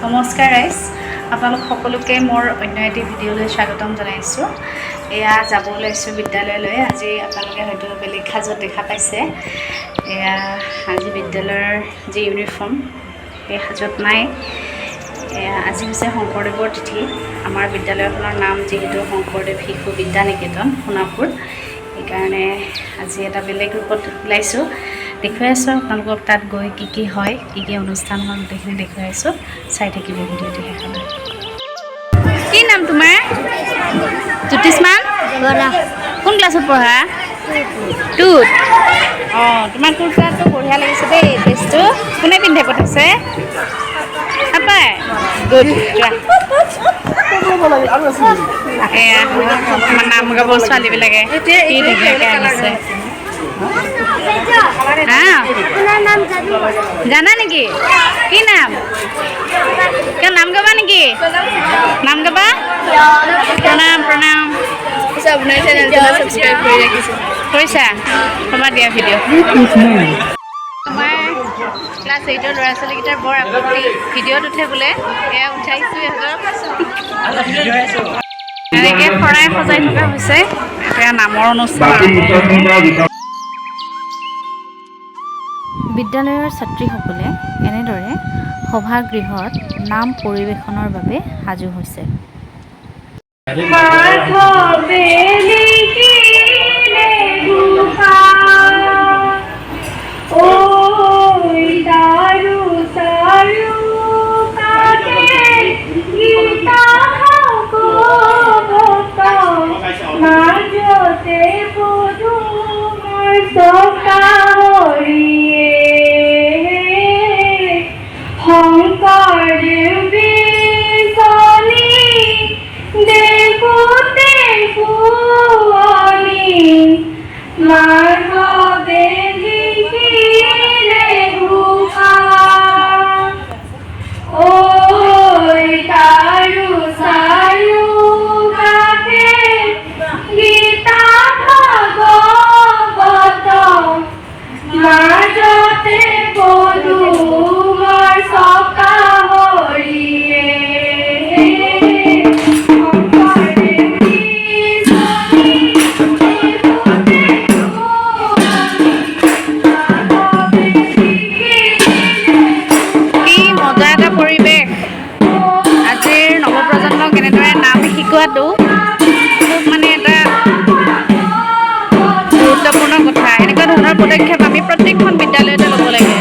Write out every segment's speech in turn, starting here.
নমস্কাৰ গাইজ, আপোনালোক সকলোকে মোৰ অন্য এটি ভিডিঅ'লৈ স্বাগতম জনাইছোঁ। এয়া যাব ওলাইছোঁ বিদ্যালয়লৈ। আজি আপোনালোকে হয়তো বেলেগ সাজত দেখা পাইছে। এয়া আজি বিদ্যালয়ৰ যি ইউনিফৰ্ম সেই সাজত নাই। আজি হৈছে শংকৰদেৱৰ তিথি। আমাৰ বিদ্যালয়খনৰ নাম যিহেতু শংকৰদেৱ শিশু বিদ্যা নিকেতন সোণাপুৰ, সেইকাৰণে আজি এটা বেলেগ ৰূপত ওলাইছোঁ। দেখুৱাই আছোঁ আপোনালোকক তাত গৈ কি হয়, কি অনুষ্ঠান হয় গোটেইখিনি দেখুৱাই আছোঁ। চাই থাকিব ভিডিঅ'টো শেষলৈ। কি নাম তোমাৰ? জ্যোতিষ্মান বৰা। কোন ক্লাছত পঢ়া? 2ত। অঁ, তোমাৰ কুৰ্তাটো বঢ়িয়া লাগিছে দেই। ড্ৰেছটো কোনে পিন্ধাই পঠাইছে? পাপাই? গুড। এয়া আমাৰ নাম গাব ছোৱালীবিলাকে কি ধুনীয়াকৈ আহিছে। জানা নেকি? কি নাম? কিয় নাম গাবা নেকি? নাম গাবা? প্ৰণাম প্ৰণাম। কৰিছা? ক'বা দিয়া ভিডিঅ'। আমাৰ ক্লাছ 8ৰ ল'ৰা ছোৱালীকেইটাৰ বৰ আপত্তি, ভিডিঅ'ত উঠে বোলে। এয়া উঠাইছোঁ ইহঁতক। এনেকৈ শৰাই সজাই থকা হৈছে। এতিয়া নামৰ অনুষ্ঠান। বিদ্যালয়ৰ ছাত্ৰীসকলে এনেদৰে সভাগৃহত নাম পৰিৱেশনৰ বাবে সাজু হৈছে। শিকোৱাটো খুব মানে এটা গুৰুত্বপূৰ্ণ কথা। এনেকুৱা ধৰণৰ পদক্ষেপ আমি প্ৰত্যেকখন বিদ্যালয়তে ল'ব লাগে।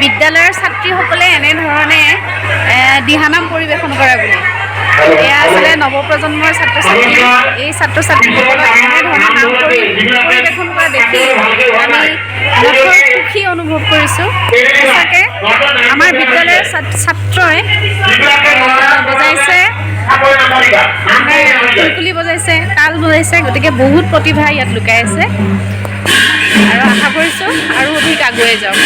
বিদ্যালয়ৰ ছাত্ৰীসকলে এনেধৰণে দিহানাম পৰিৱেশন কৰে বুলি এয়া আছিলে নৱপ্ৰজন্মৰ ছাত্ৰ ছাত্ৰী এই ছাত্ৰ ছাত্ৰীসকলক এনেধৰণে নাম পৰিৱেশন কৰা দেখি আমি নথৈ সুখী অনুভৱ কৰিছোঁ সঁচাকৈ আমাৰ বিদ্যালয়ৰ ছাত্ৰই বজাইছে মানে কুলকুলি বজাইছে তাল বজাইছে গতিকে বহুত প্ৰতিভা ইয়াত লুকাই আছে আৰু আশা কৰিছোঁ আৰু অধিক আগুৱাই যাওক